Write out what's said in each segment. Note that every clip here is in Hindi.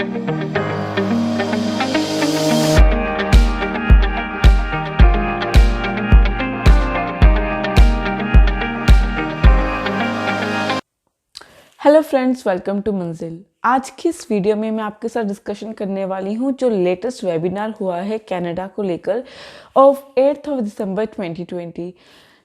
हेलो फ्रेंड्स, वेलकम टू मंजिल। आज की इस वीडियो में मैं आपके साथ डिस्कशन करने वाली हूँ जो लेटेस्ट वेबिनार हुआ है कनाडा को लेकर ऑफ 8 दिसंबर 2020।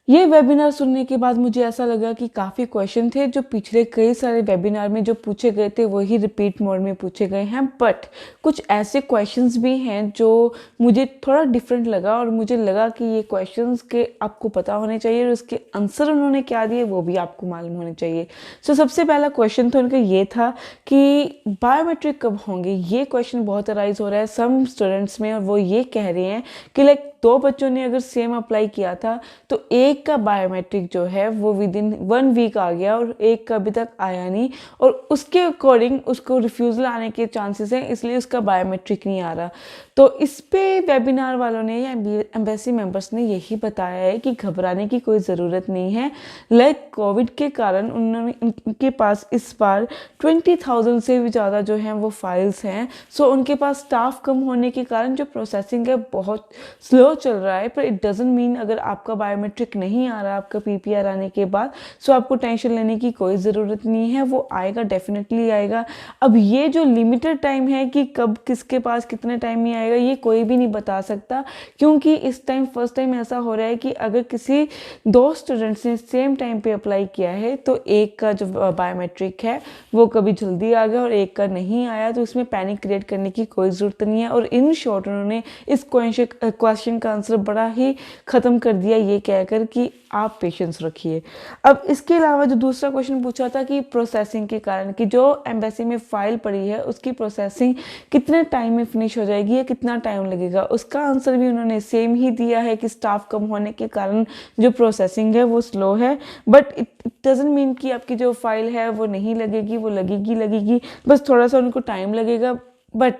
ये वेबिनार सुनने के बाद मुझे ऐसा लगा कि काफ़ी क्वेश्चन थे जो पिछले कई सारे वेबिनार में जो पूछे गए थे वही रिपीट मोड में पूछे गए हैं, बट कुछ ऐसे क्वेश्चंस भी हैं जो मुझे थोड़ा डिफरेंट लगा और मुझे लगा कि ये क्वेश्चंस के आपको पता होने चाहिए और उसके आंसर उन्होंने क्या दिए वो भी आपको मालूम होने चाहिए। सबसे पहला क्वेश्चन तो उनका ये था कि बायोमेट्रिक कब होंगे। ये क्वेश्चन बहुत अराइज हो रहा है सम स्टूडेंट्स में और वो ये कह रहे हैं कि लाइक दो बच्चों ने अगर सेम अप्लाई किया था तो एक का बायोमेट्रिक जो है वो विद इन 1 वीक आ गया और एक का अभी तक आया नहीं, और उसके अकॉर्डिंग उसको रिफ्यूज़ल आने के चांसेस हैं, इसलिए उसका बायोमेट्रिक नहीं आ रहा। तो इस पे वेबिनार वालों ने या एम्बेसी मेंबर्स ने यही बताया है कि घबराने की कोई ज़रूरत नहीं है। लाइक कोविड के कारण उनके पास इस बार 20,000 से भी ज़्यादा जो हैं वो फाइल्स हैं। सो उनके पास स्टाफ कम होने के कारण जो प्रोसेसिंग है बहुत स्लो चल रहा है, पर इट डजंट मीन अगर आपका बायोमेट्रिक नहीं आ रहा आपका पीपीआर आने के बाद, सो आपको टेंशन लेने की कोई ज़रूरत नहीं है, वो आएगा, डेफिनेटली आएगा। अब ये जो लिमिटेड टाइम है कि कब किसके पास कितने टाइम में आएगा ये कोई भी नहीं बता सकता, क्योंकि इस टाइम फर्स्ट टाइम ऐसा हो रहा है कि अगर किसी दो स्टूडेंट्स ने सेम टाइम पे अप्लाई किया है तो एक का जो बायोमेट्रिक है वो कभी जल्दी आ गया और एक का नहीं आया, तो इसमें पैनिक क्रिएट करने की कोई ज़रूरत नहीं है। और इन शॉर्ट उन्होंने इस क्वेश्चन का आंसर बड़ा ही ख़त्म कर दिया ये कहकर कि आप पेशेंस रखिए। अब इसके अलावा जो दूसरा क्वेश्चन पूछा था कि प्रोसेसिंग के कारण कि जो एम्बेसी में फ़ाइल पड़ी है उसकी प्रोसेसिंग कितने टाइम में फिनिश हो जाएगी या कितना टाइम लगेगा, उसका आंसर भी उन्होंने सेम ही दिया है कि स्टाफ कम होने के कारण जो प्रोसेसिंग है वो स्लो है, बट इट डजंट मीन कि आपकी जो फाइल है वो नहीं लगेगी, वो लगेगी, बस थोड़ा सा उनको टाइम लगेगा। बट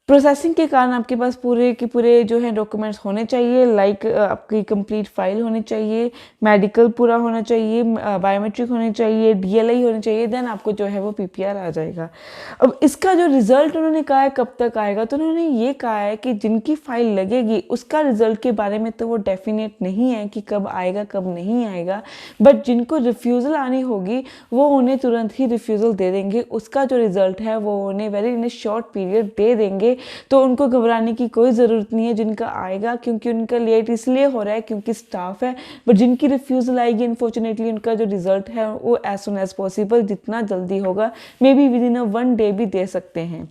प्रोसेसिंग के कारण आपके पास पूरे के पूरे जो है डॉक्यूमेंट्स होने चाहिए, लाइक आपकी कंप्लीट फाइल होनी चाहिए, मेडिकल पूरा होना चाहिए, बायोमेट्रिक होने चाहिए, डीएलआई होनी चाहिए, देन आपको जो है वो पीपीआर आ जाएगा। अब इसका जो रिजल्ट उन्होंने कहा है कब तक आएगा, तो उन्होंने ये कहा है कि जिनकी फाइल लगेगी उसका रिजल्ट के बारे में तो वो डेफिनेट नहीं है कि कब आएगा कब नहीं आएगा, बट जिनको रिफ्यूज़ल आनी होगी वो उन्हें तुरंत ही रिफ्यूज़ल दे देंगे, उसका जो रिजल्ट है वो उन्हें very in a short period दे देंगे। तो उनको घबराने की कोई ज़रूरत नहीं है जिनका आएगा, क्योंकि उनका लेट इसलिए हो रहा है क्योंकि स्टाफ है, बट जिनकी रिफ्यूज़ल आएगी अनफॉर्चुनेटली उनका जो रिजल्ट है वो एज सुन एज पॉसिबल जितना जल्दी होगा may be with in 1 day भी दे सकते हैं।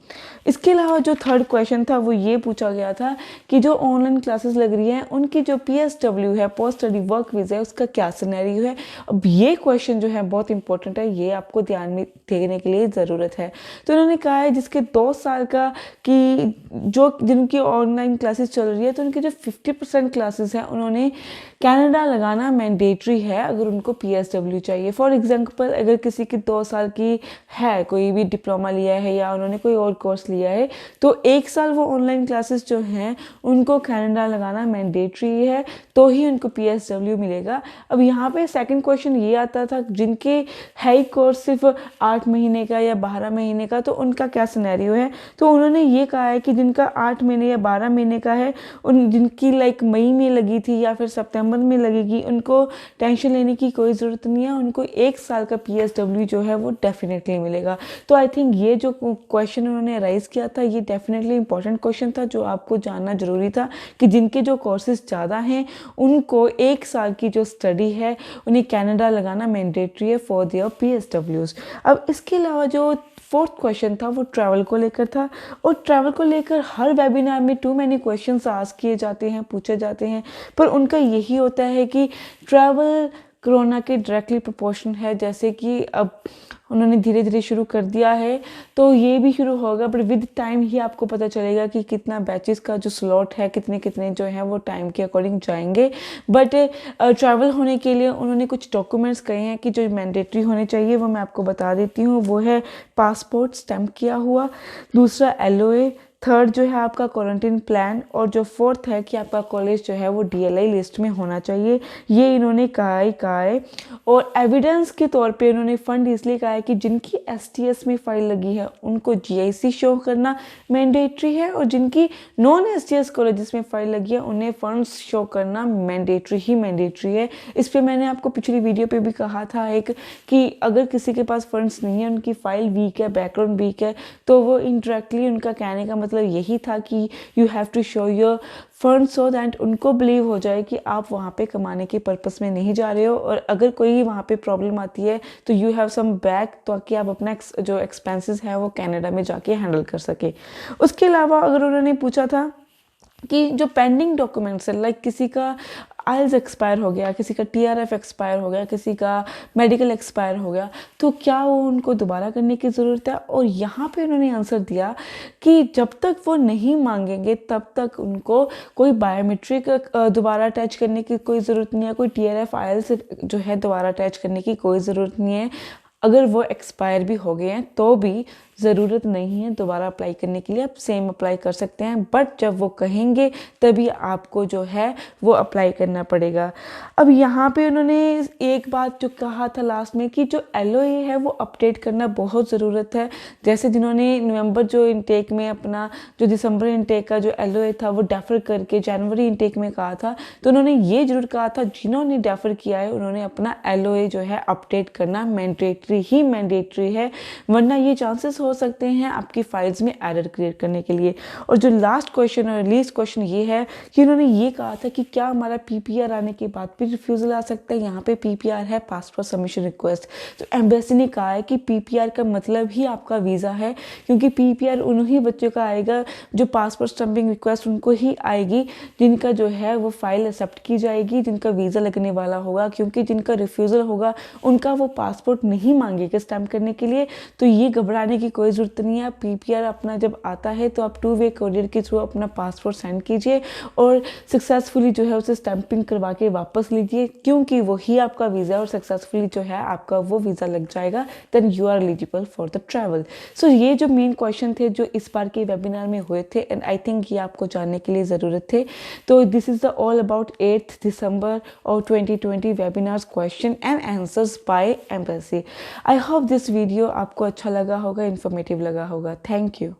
इसके अलावा जो थर्ड क्वेश्चन था वो ये पूछा गया था कि जो ऑनलाइन क्लासेस लग रही हैं उनकी जो PSW है, पोस्ट स्टडी वर्क वीज़ा है, उसका क्या सिनेरियो है। अब ये क्वेश्चन जो है बहुत इंपॉर्टेंट है, ये आपको ध्यान में देने के लिए ज़रूरत है। तो उन्होंने कहा है जिसके 2 साल का कि जो जिनकी ऑनलाइन क्लासेस चल रही है तो उनके जो 50% क्लासेस हैं उन्होंने कनाडा लगाना मैंडेटरी है अगर उनको PSW चाहिए। फॉर एग्जांपल अगर किसी की 2 साल की है, कोई भी डिप्लोमा लिया है या उन्होंने कोई और कोर्स लिया है, तो 1 साल वो ऑनलाइन क्लासेस जो हैं उनको कनाडा लगाना मैंडेटरी है, तो ही उनको PSW मिलेगा। अब यहाँ पे सेकंड क्वेश्चन ये आता था जिनके है कोर्स सिर्फ 8 महीने का या 12 महीने का, तो उनका क्या सिनेरियो है। तो उन्होंने ये कहा है कि जिनका 8 महीने या 12 महीने का है, उन जिनकी लाइक मई में लगी थी या फिर सितंबर में लगेगी, उनको टेंशन लेने की कोई ज़रूरत नहीं है, उनको 1 साल का PSW जो है वो डेफिनेटली मिलेगा। तो आई थिंक ये जो क्वेश्चन उन्होंने राइज किया था ये डेफिनेटली इंपॉर्टेंट क्वेश्चन था जो आपको जानना ज़रूरी था कि जिनके जो कोर्सेज ज़्यादा हैं उनको 1 साल की जो स्टडी है उन्हें कनाडा लगाना मैंडेटरी है फॉर देयर PSWs। अब इसके अलावा जो फोर्थ क्वेश्चन था वो ट्रैवल को लेकर था, और ट्रैवल को लेकर हर वेबिनार में टू मैनी क्वेश्चंस आस्क किए जाते हैं, पूछे जाते हैं, पर उनका यही होता है कि ट्रैवल कोरोना के डायरेक्टली प्रोपोर्शन है। जैसे कि अब उन्होंने धीरे धीरे शुरू कर दिया है तो ये भी शुरू होगा, बट विद टाइम ही आपको पता चलेगा कि कितना बैचेस का जो स्लॉट है कितने कितने जो हैं वो टाइम के अकॉर्डिंग जाएंगे। बट ट्रैवल होने के लिए उन्होंने कुछ डॉक्यूमेंट्स कहे हैं कि जो मैंडेटरी होने चाहिए, वो मैं आपको बता देती हूँ। वो है पासपोर्ट स्टैम्प किया हुआ, दूसरा LOA, थर्ड जो है आपका क्वारंटीन प्लान, और जो फोर्थ है कि आपका कॉलेज जो है वो DLI लिस्ट में होना चाहिए। ये इन्होंने कहा है। और एविडेंस के तौर पे इन्होंने फ़ंड इसलिए कहा है कि जिनकी STS में फ़ाइल लगी है उनको GIC शो करना मैंडेटरी है, और जिनकी नॉन STS कॉलेजेस में फ़ाइल लगी है उन्हें फ़ंड्स शो करना मैंडेटरी है। इस पर मैंने आपको पिछली वीडियो पे भी कहा था कि अगर किसी के पास फंड्स नहीं है, उनकी फ़ाइल वीक है, बैकग्राउंड वीक है, तो वो इनडायरेक्टली उनका कहने का मतलब यही था कि you have to show your fund so that उनको बिलीव हो जाए कि आप वहाँ पे कमाने के पर्पस में नहीं जा रहे हो, और अगर कोई वहाँ पे प्रॉब्लम आती है तो यू हैव सम बैक, ताकि आप अपना जो एक्सपेंसेस है वो कनाडा में जाके हैंडल कर सके। उसके अलावा अगर उन्होंने पूछा था कि जो पेंडिंग डॉक्यूमेंट्स है, लाइक किसी का आइल्स एक्सपायर हो गया, किसी का TRF एक्सपायर हो गया, किसी का मेडिकल एक्सपायर हो गया, तो क्या वो उनको दोबारा करने की ज़रूरत है। और यहाँ पे उन्होंने आंसर दिया कि जब तक वो नहीं मांगेंगे तब तक उनको कोई बायोमेट्रिक दोबारा अटैच करने की कोई ज़रूरत नहीं है, कोई TRF आइल्स जो है दोबारा अटैच करने की कोई ज़रूरत नहीं है। अगर वो एक्सपायर भी हो गए हैं तो भी ज़रूरत नहीं है दोबारा अप्लाई करने के लिए, आप सेम अप्लाई कर सकते हैं, बट जब वो कहेंगे तभी आपको जो है वो अप्लाई करना पड़ेगा। अब यहाँ पे उन्होंने एक बात जो कहा था लास्ट में कि जो LOA है वो अपडेट करना बहुत ज़रूरत है। जैसे जिन्होंने नवंबर जो इनटेक में अपना जो दिसंबर इनटेक का जो LOA था वो डेफर करके जनवरी इनटेक में कहा था, तो उन्होंने ये जरूर कहा था जिन्होंने डेफर किया है उन्होंने अपना LOA जो है अपडेट करना मैंडेटरी है, वरना ये चांसेस हो सकते हैं आपकी फाइल्स में एरर क्रिएट करने के लिए। और जो लास्ट क्वेश्चन और लीस्ट क्वेश्चन ये है कि उन्होंने ये कहा था कि क्या हमारा PPR आने के बाद भी रिफ्यूज़ल आ सकता है। यहाँ पे PPR है, पासपोर्ट सबमिशन रिक्वेस्ट। तो एम्बेसी ने कहा है कि PPR का मतलब ही आपका वीज़ा है, क्योंकि PPR उन्हीं बच्चों का आएगा जो पासपोर्ट स्टम्पिंग रिक्वेस्ट उनको ही आएगी जिनका जो है वो फाइल एक्सेप्ट की जाएगी, जिनका वीज़ा लगने वाला होगा, क्योंकि जिनका रिफ्यूज़ल होगा उनका वो पासपोर्ट नहीं मांगेगा स्टैम्प करने के लिए। तो ये घबराने की कोई ज़रूरत नहीं है। PPR अपना जब आता है तो आप 2 वे कोरियर के थ्रू अपना पासपोर्ट सेंड कीजिए और सक्सेसफुली जो है उसे स्टैंपिंग करवा के वापस लीजिए, क्योंकि वही आपका वीज़ा और सक्सेसफुली जो है आपका वो वीज़ा लग जाएगा, then you are eligible for the travel. So ये जो मेन क्वेश्चन थे जो इस बार के वेबिनार में हुए थे, एंड आई थिंक ये आपको जानने के लिए ज़रूरत थे। तो this is the all about 8 दिसंबर और 2020 webinars question and answers by embassy. I hope this video आपको अच्छा लगा होगा, इन्फॉर्मेटिव लगा होगा। Thank you.